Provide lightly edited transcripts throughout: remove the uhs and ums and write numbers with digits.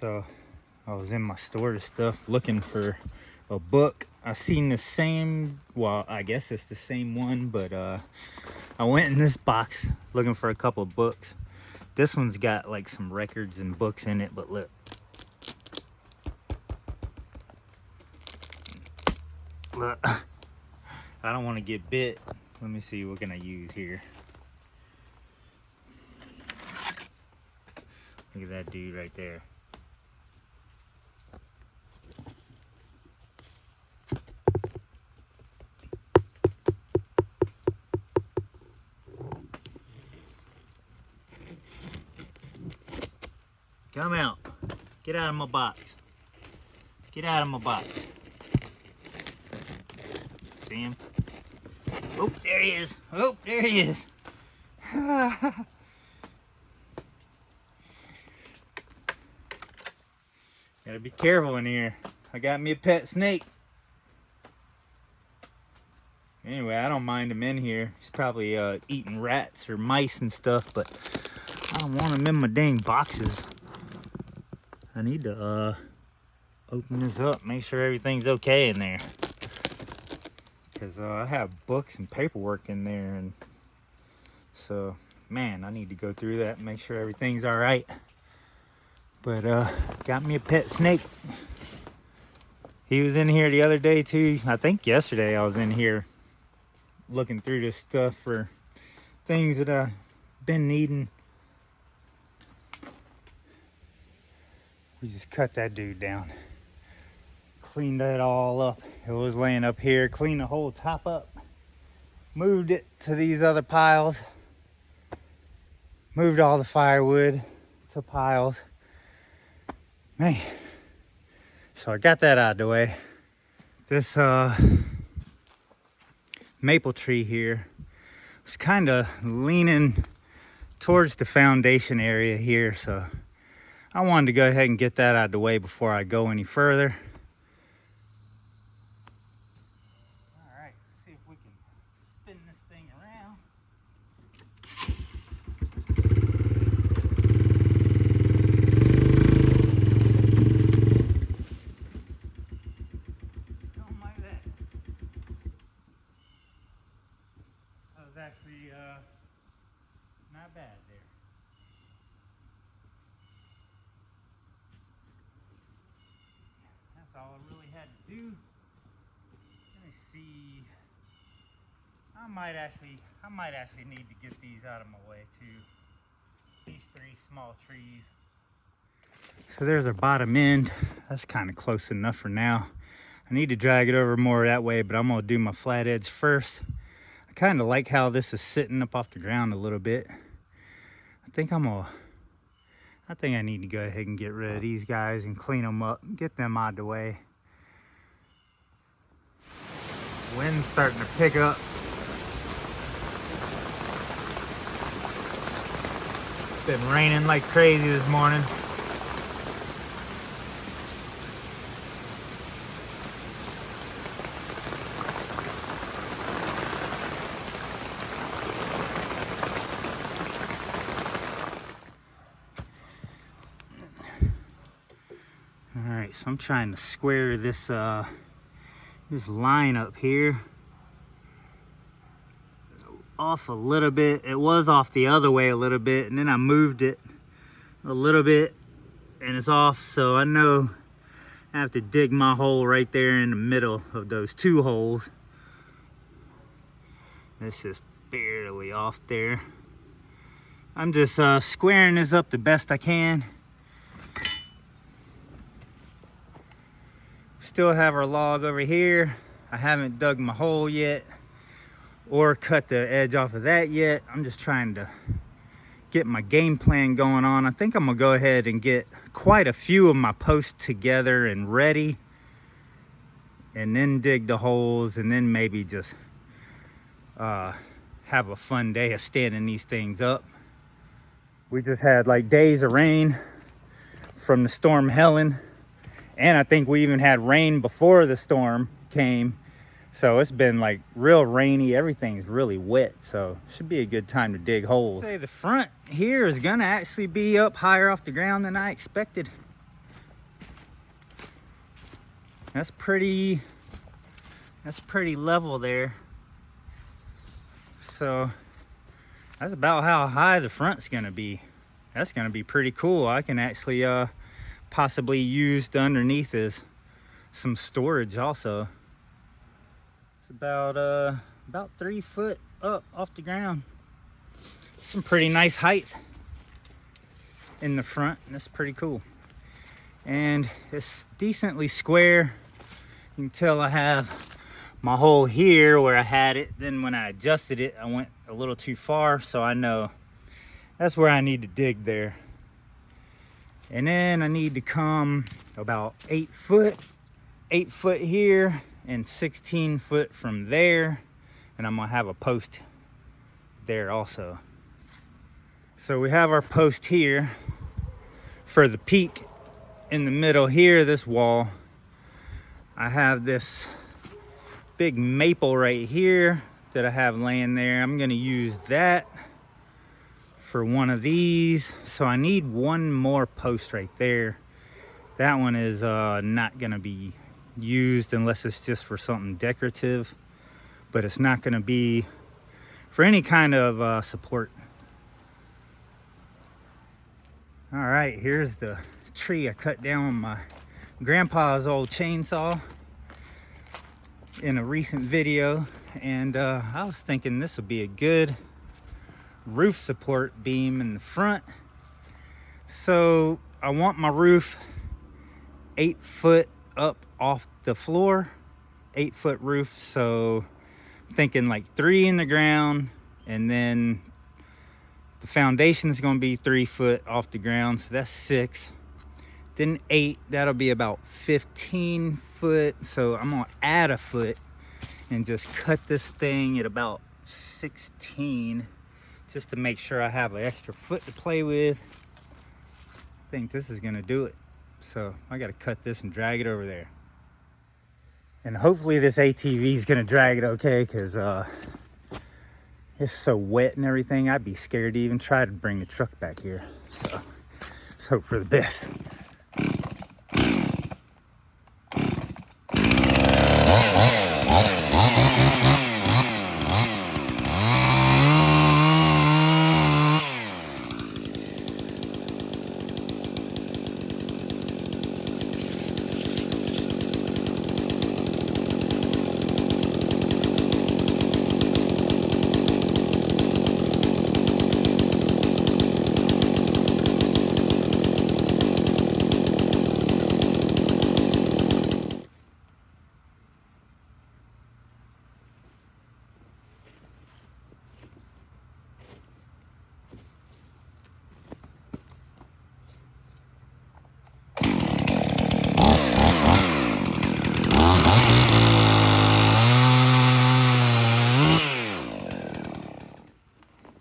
So I was in my storage stuff looking for a book. I seen the same, well, I guess it's the same one, but I went in this box looking for a couple of books. This one's got like some records and books in it, but look. Look, I don't want to get bit. Let me see, what can I use here? Look at that dude right there. Come out. Get out of my box. Get out of my box. See him? Oh, there he is. Oh, there he is. Gotta be careful in here. I got me a pet snake. Anyway, I don't mind him in here. He's probably eating rats or mice and stuff, but I don't want him in my dang boxes. I need to open this up, make sure everything's okay in there. Because I have books and paperwork in there, and so, man, I need to go through that and make sure everything's all right. But got me a pet snake. He was in here the other day too. I think yesterday I was in here looking through this stuff for things that I've been needing. We just cut that dude down. Cleaned that all up. It was laying up here. Cleaned the whole top up. Moved it to these other piles. Moved all the firewood to piles. Man. So I got that out of the way. This maple tree here was kind of leaning towards the foundation area here, so I wanted to go ahead and get that out of the way before I go any further. All right, let's see if we can spin this thing around. Something like that. That was actually not bad there. That's all I really had to do. Let me see. I might actually need to get these out of my way too. These three small trees. So there's our bottom end. That's kind of close enough for now. I need to drag it over more that way, but I'm gonna do my flat edge first. I kind of like how this is sitting up off the ground a little bit. I think I need to go ahead and get rid of these guys and clean them up, get them out of the way. Wind's starting to pick up. It's been raining like crazy this morning. Alright, so I'm trying to square this this line up here off a little bit. It was off the other way a little bit, and then I moved it a little bit and it's off, so I know I have to dig my hole right there in the middle of those two holes. This is barely off there. I'm just squaring this up the best I can. Still have our log over here. I haven't dug my hole yet or cut the edge off of that yet. I'm just trying to get my game plan going on. I think I'm gonna go ahead and get quite a few of my posts together and ready, and then dig the holes, and then maybe just have a fun day of standing these things up. We just had like days of rain from the storm Helen. And I think we even had rain before the storm came. So it's been like real rainy. Everything's really wet. So it should be a good time to dig holes. I'd say the front here is gonna actually be up higher off the ground than I expected. That's pretty level there. So that's about how high the front's gonna be. That's gonna be pretty cool. I can actually possibly use the underneath as some storage also. It's about 3 foot up off the ground. Some pretty nice height in the front, and that's pretty cool. And it's decently square. You can tell I have my hole here where I had it. Then when I adjusted it, I went a little too far, so I know that's where I need to dig there. And then I need to come about 8 foot here and 16 foot from there, and I'm gonna have a post there also. So we have our post here for the peak. In the middle here, this wall, I have this big maple right here that I have laying there. I'm gonna use that for one of these. So I need one more post right there. That one is not gonna be used unless it's just for something decorative, but it's not gonna be for any kind of support. All right, here's the tree I cut down with my grandpa's old chainsaw in a recent video, and I was thinking this would be a good roof support beam in the front. So I want my roof 8 foot up off the floor, 8 foot roof. So I'm thinking like 3 in the ground, and then the foundation is going to be 3 foot off the ground, so that's 6. Then 8, that'll be about 15 foot. So I'm gonna add a foot and just cut this thing at about 16, just to make sure I have an extra foot to play with. I think this is gonna do it. So I gotta cut this and drag it over there. And hopefully this ATV is gonna drag it okay, because it's so wet and everything. I'd be scared to even try to bring the truck back here. So let's hope for the best.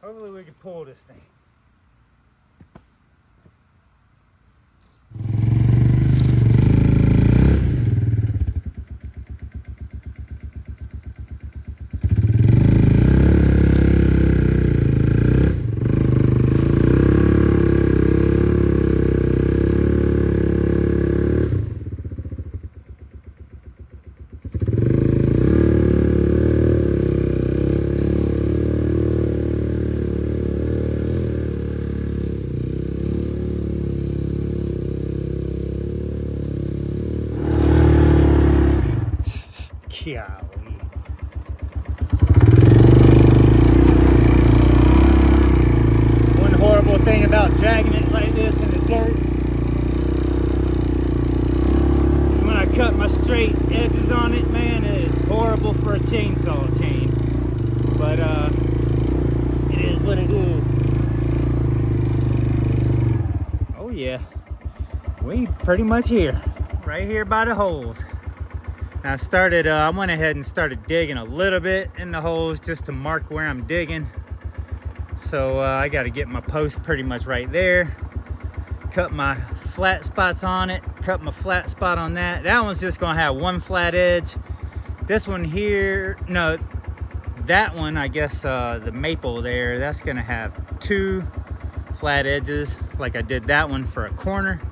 Hopefully we can pull this thing. Golly. One horrible thing about dragging it like this in the dirt, when I cut my straight edges on it, man, it is horrible for a chainsaw chain. But it is what it is. Oh yeah, we pretty much here, right here by the holes. I went ahead and started digging a little bit in the holes just to mark where I'm digging. So I got to get my post pretty much right there. Cut my flat spots on it. Cut my flat spot on that. That one's just going to have one flat edge. This one here, no, that one, I guess the maple there, that's going to have 2 flat edges, like I did that one for a corner.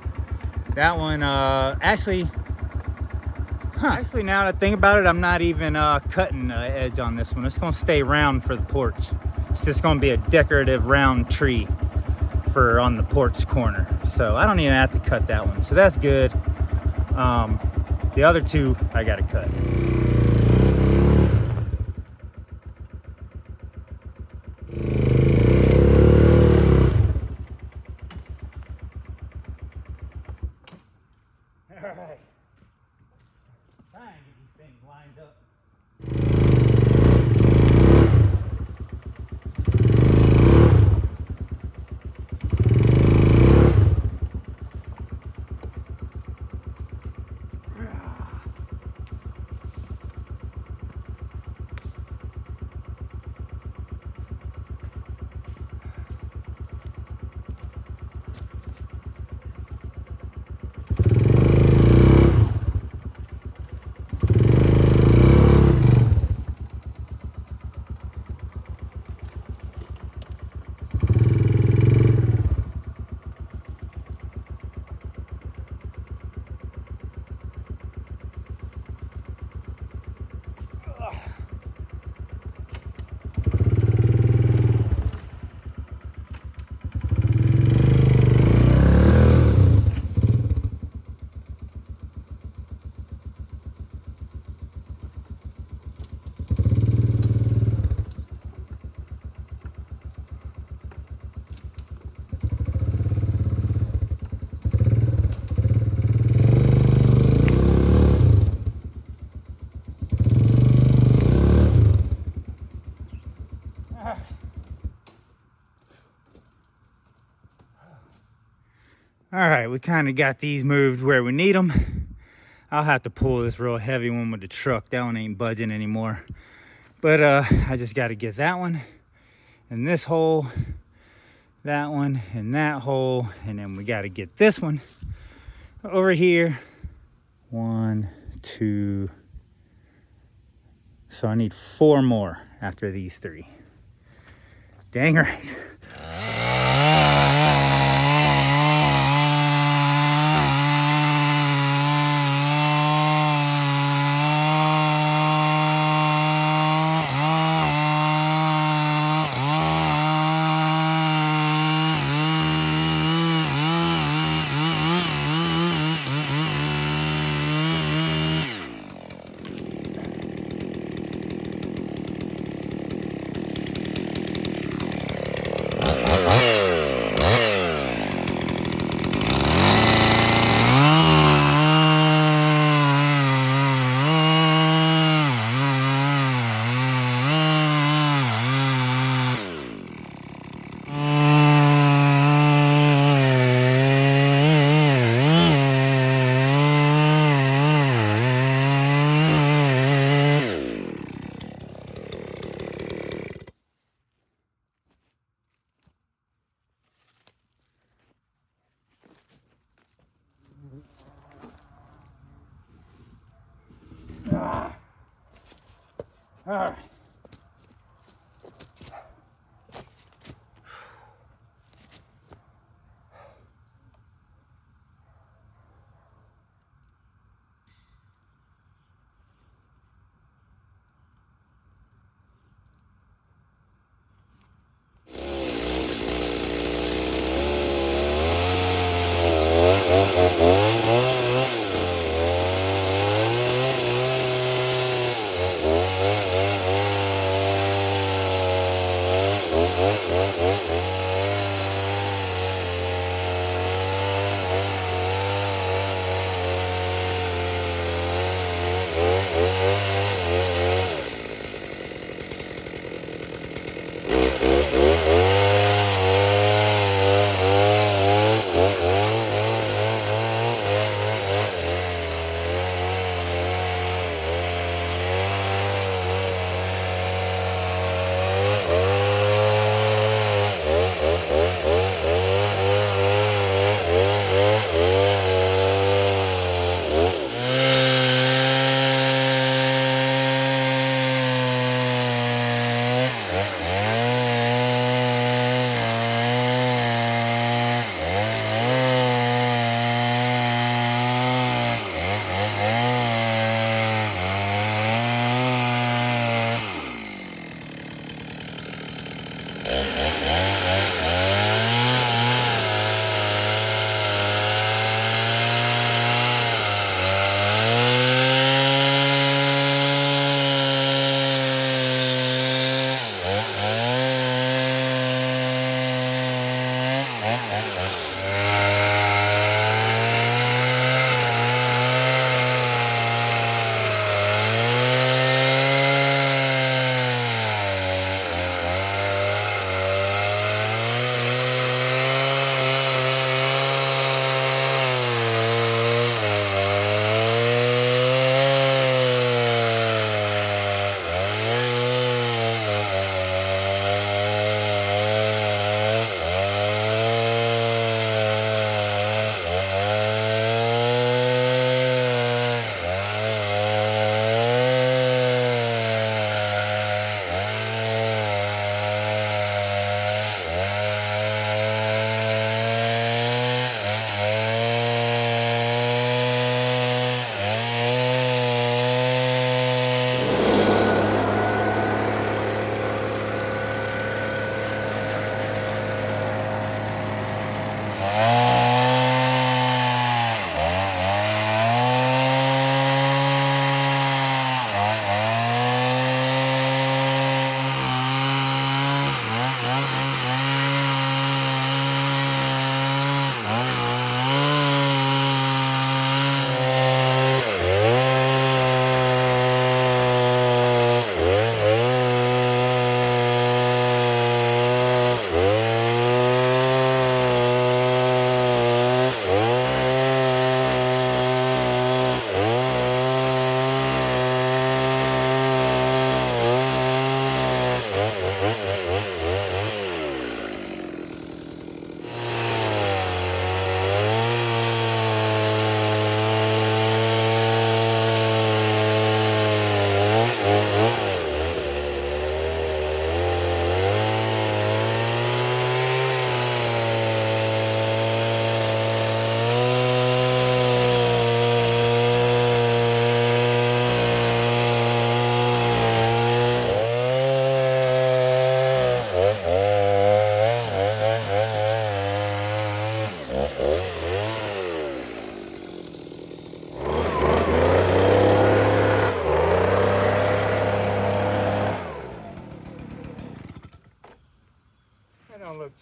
That one, actually, Actually, now that I think about it, I'm not even cutting the edge on this one. It's gonna stay round for the porch. It's just gonna be a decorative round tree for on the porch corner. So I don't even have to cut that one. So that's good. The other two, I gotta cut. All right. Try and get these things lined up. All right, we kind of got these moved where we need them. I'll have to pull this real heavy one with the truck. That one ain't budging anymore. But I just got to get that one in this hole, that one in that hole, and then we got to get this one over here. 1, 2. So I need 4 more after these 3. Dang right. All right.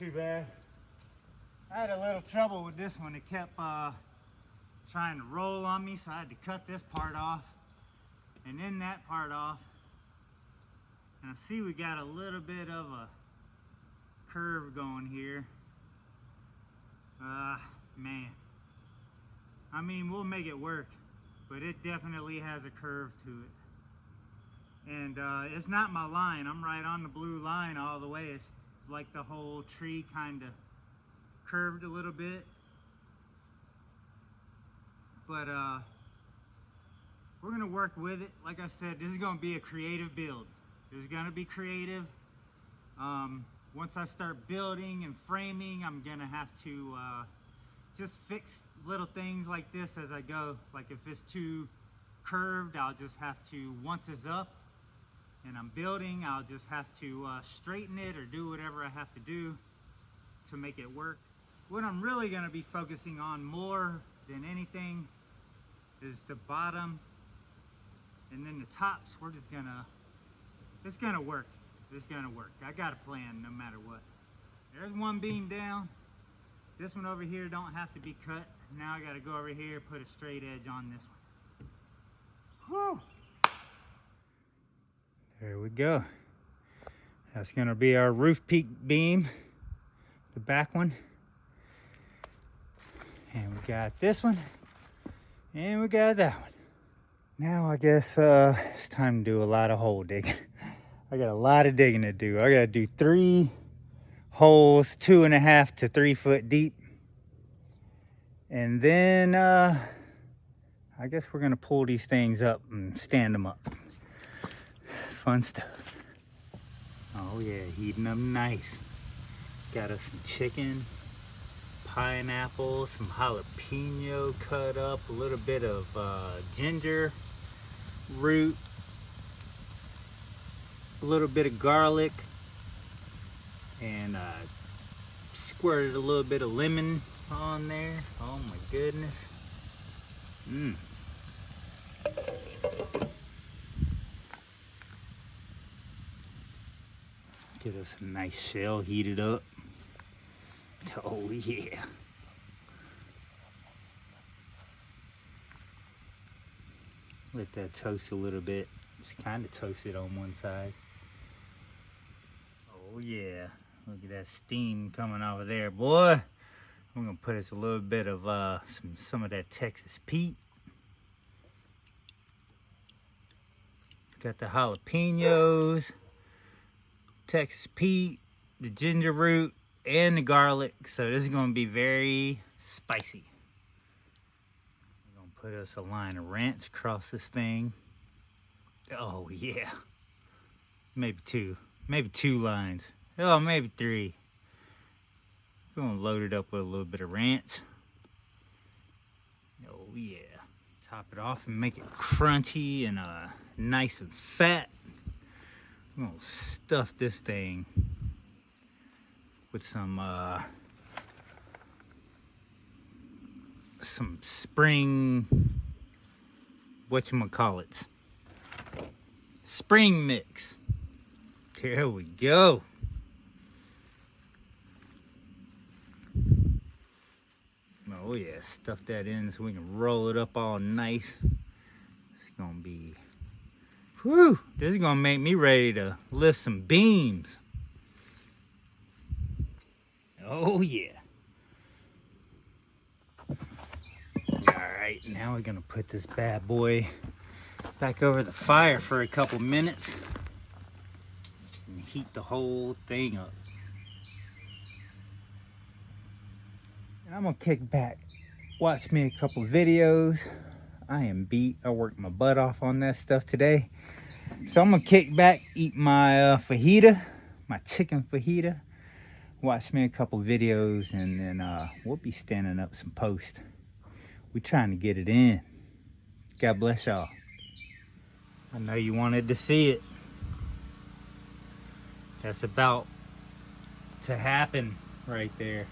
too bad. I had a little trouble with this one. It kept trying to roll on me, so I had to cut this part off and then that part off. Now see, we got a little bit of a curve going here. Man. I mean, we'll make it work, but it definitely has a curve to it. And it's not my line. I'm right on the blue line all the way. It's like the whole tree kind of curved a little bit. But we're gonna work with it. Like I said, this is gonna be a creative build. This is gonna be creative. Once I start building and framing, I'm gonna have to just fix little things like this as I go. Like if it's too curved, I'll just have to, once it's up and I'm building, I'll just have to straighten it or do whatever I have to do to make it work. What I'm really gonna be focusing on more than anything is the bottom, and then the tops. We're just gonna, it's gonna work. It's gonna work. I got a plan no matter what. There's one beam down. This one over here don't have to be cut. Now I gotta go over here, put a straight edge on this one. Woo! There we go. That's gonna be our roof peak beam, the back one. And we got this one, and we got that one. Now I guess it's time to do a lot of hole digging. I got a lot of digging to do. I gotta do 3 holes, 2.5 to 3 foot deep. And then I guess we're gonna pull these things up and stand them up. Fun stuff. Oh yeah, heating them nice. Got us some chicken, pineapple, some jalapeno cut up, a little bit of ginger root, a little bit of garlic, and squirted a little bit of lemon on there. Oh my goodness. Get us a nice shell heated up. Oh yeah. Let that toast a little bit. Just kind of toast it on one side. Oh yeah. Look at that steam coming over there, boy. I'm gonna put us a little bit of some of that Texas Pete. Got the jalapenos, Texas Pete, the ginger root, and the garlic. So this is gonna be very spicy. We're gonna put us a line of ranch across this thing. Oh yeah. Maybe 2 lines. Oh, maybe 3. We're gonna load it up with a little bit of ranch. Oh yeah. Top it off and make it crunchy and nice and fat. We're gonna stuff this thing with some spring, whatchamacallits, spring mix. There we go. Oh yeah, stuff that in so we can roll it up all nice. It's gonna be, whew, this is gonna make me ready to lift some beams. Oh yeah. Alright, now we're gonna put this bad boy back over the fire for a couple minutes and heat the whole thing up. And I'm gonna kick back, watch me a couple videos. I am beat. I worked my butt off on that stuff today. So I'm gonna kick back, eat my fajita, my chicken fajita, watch me a couple videos, and then we'll be standing up some posts. We're trying to get it in. God bless y'all. I know you wanted to see it. That's about to happen right there.